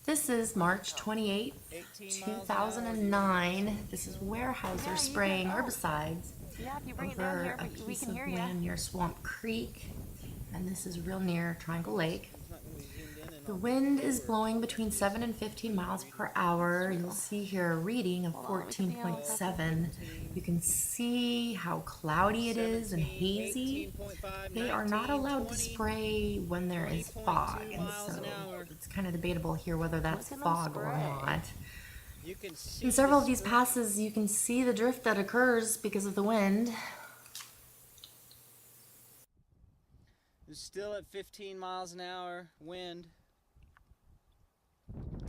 This is March 28th, 2009. This is Weyerhauser spraying herbicides over a piece of land near Swamp Creek, and this is real near Triangle Lake. The wind is blowing between 7 and 15 miles per hour. You'll see here a reading of 14.7. You can see how cloudy it is and hazy. They are not allowed to spray when there is fog, and so it's kind of debatable here whether that's fog or not. In several of these passes, you can see the drift that occurs because of the wind. It's still at 15 miles an hour wind.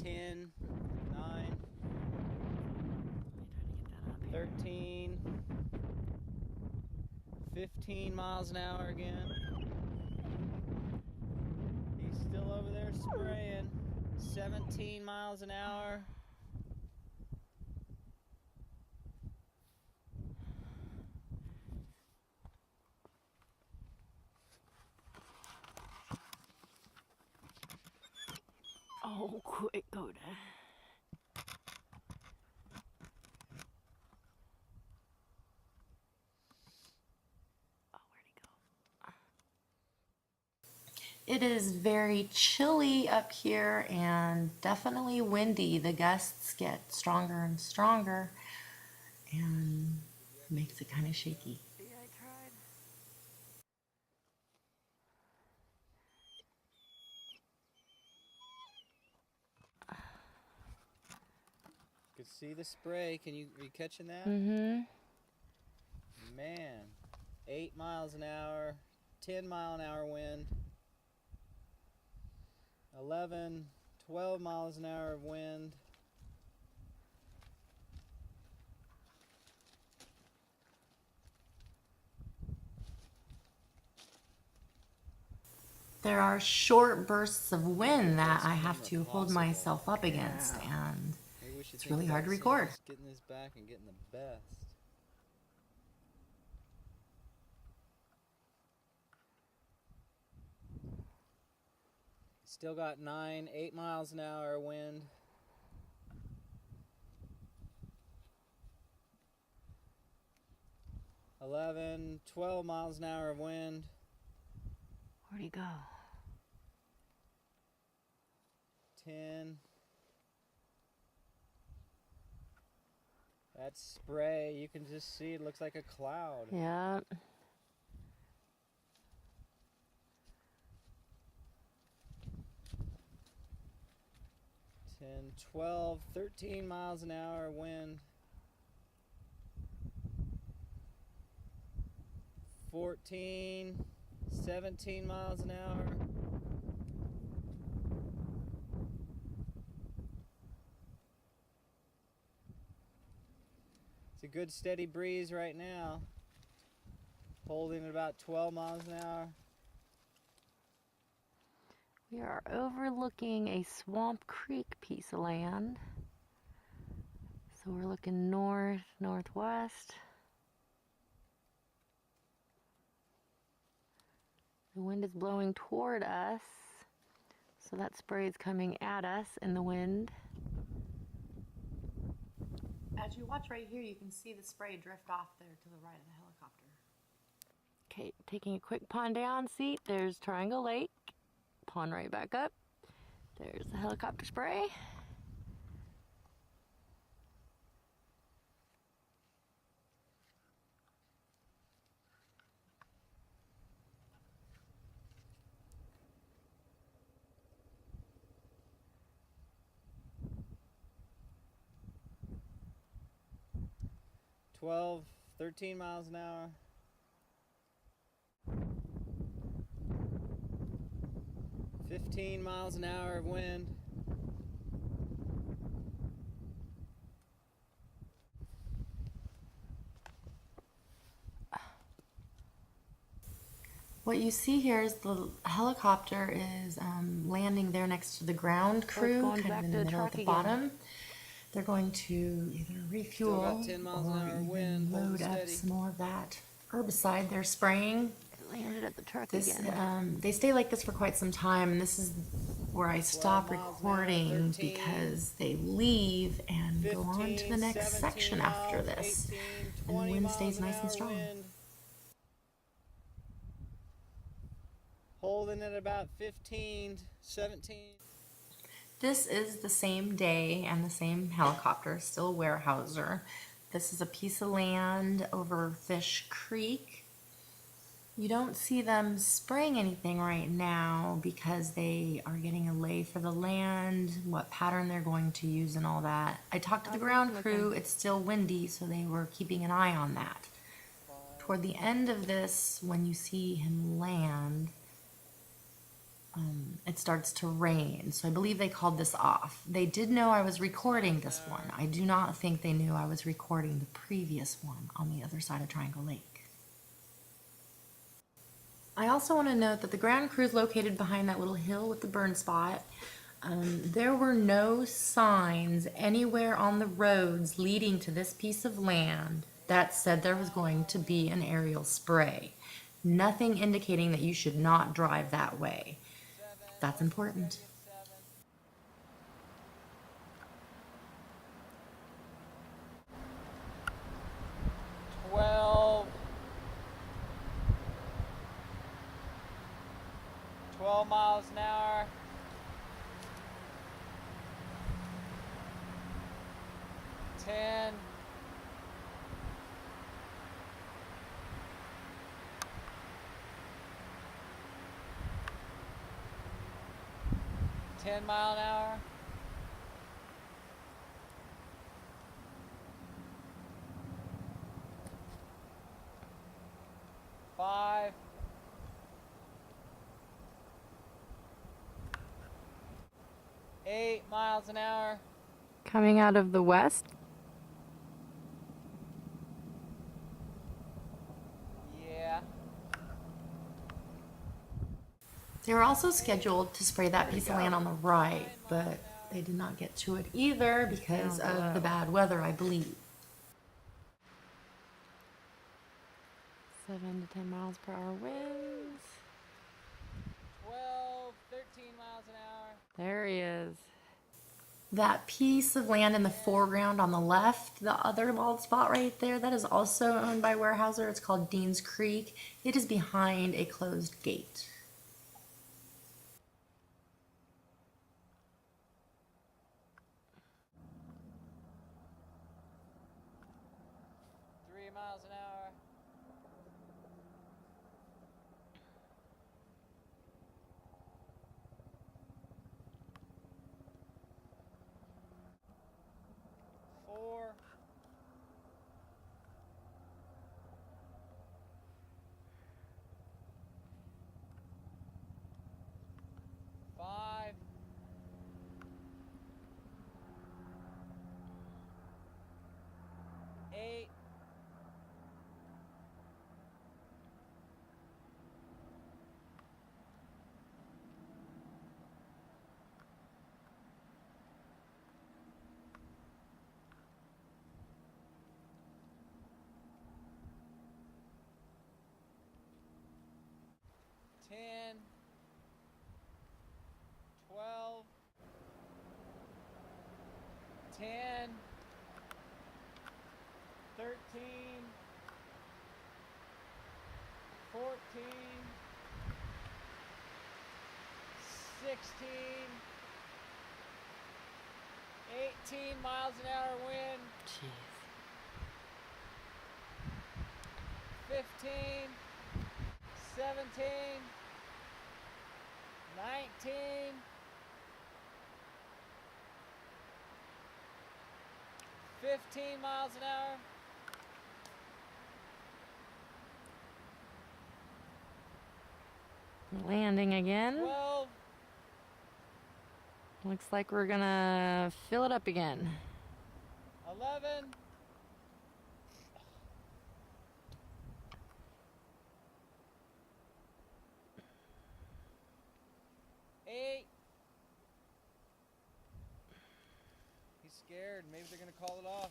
10, 9, 13, 15 miles an hour again. He's still over there spraying. 17 miles an hour. Oh, quick, go there. Oh, where'd he It go? is very chilly up here and definitely windy. The gusts get stronger and stronger and makes it kind of shaky. Yeah, I tried. You can see the spray. Are you catching that? Mm-hmm. Man, 8 miles an hour, 10 mile an hour wind, 11, 12 miles an hour of wind. There are short bursts of wind that I have to hold myself up against, and it's really hard to record. Getting this back and getting the best. Still got 9, 8 miles an hour wind. $11, 12 miles an hour of wind. Where'd he go? 10. That spray, you can just see it looks like a cloud. Yeah. 10, 12, 13 miles an hour wind. 14, 17 miles an hour. It's a good steady breeze right now. Holding at about 12 miles an hour. We are overlooking a Swamp Creek piece of land. So we're looking north, northwest. The wind is blowing toward us, so that spray is coming at us in the wind. As you watch right here, you can see the spray drift off there to the right of the helicopter. Okay, taking a quick pond down, see, there's Triangle Lake. Pond right back up. There's the helicopter spray. $12, 13 miles an hour. 15 miles an hour of wind. What you see here is the helicopter is landing there next to the ground crew, going kind back of in to the the middle at truck the again. bottom. They're going to either refuel got 10 miles an or hour even wind, holding load up steady. some more of that herbicide they're spraying. Landed at the truck This, again. they stay like this for quite some time, and this is where I stop 12 miles an hour, recording 13, because they leave and go on to 15, the next 17 section after miles, this. 18, And the 20 wind miles stays an nice and hour strong. wind. Holding at about 15, 17. This is the same day and the same helicopter, still a Weyerhauser. This is a piece of land over Fish Creek. You don't see them spraying anything right now because they are getting a lay for the land, what pattern they're going to use and all that. I talked to the ground crew, it's still windy, so they were keeping an eye on that. Toward the end of this, when you see him land, it starts to rain, so I believe they called this off. They did know I was recording this one. I do not think they knew I was recording the previous one on the other side of Triangle Lake. I also want to note that the ground crew is located behind that little hill with the burn spot. There were no signs anywhere on the roads leading to this piece of land that said there was going to be an aerial spray. Nothing indicating that you should not drive that way. That's important. 12 miles an hour. 10. 10 mile an hour. 5. 8 miles an hour. Coming out of the west. Yeah. They were also scheduled to spray that piece of land on the right, but they did not get to it either because of the bad weather, I believe. 7 to 10 miles per hour winds. 12, 13 miles an hour. There he is. That piece of land in the foreground on the left, the other bald spot right there, that is also owned by Weyerhauser. It's called Dean's Creek. It is behind a closed gate. Miles an hour. 4. 5. 8. 10. 12. 10. 13. 14. 16. 18 miles an hour wind. Jeez. 15. 17. 19. 15 miles an hour. Landing again. 12. Looks like we're gonna fill it up again. 11. 8. He's scared. Maybe they're gonna call it off.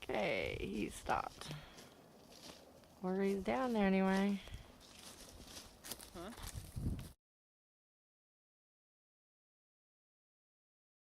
Okay, he stopped. Or he's down there anyway.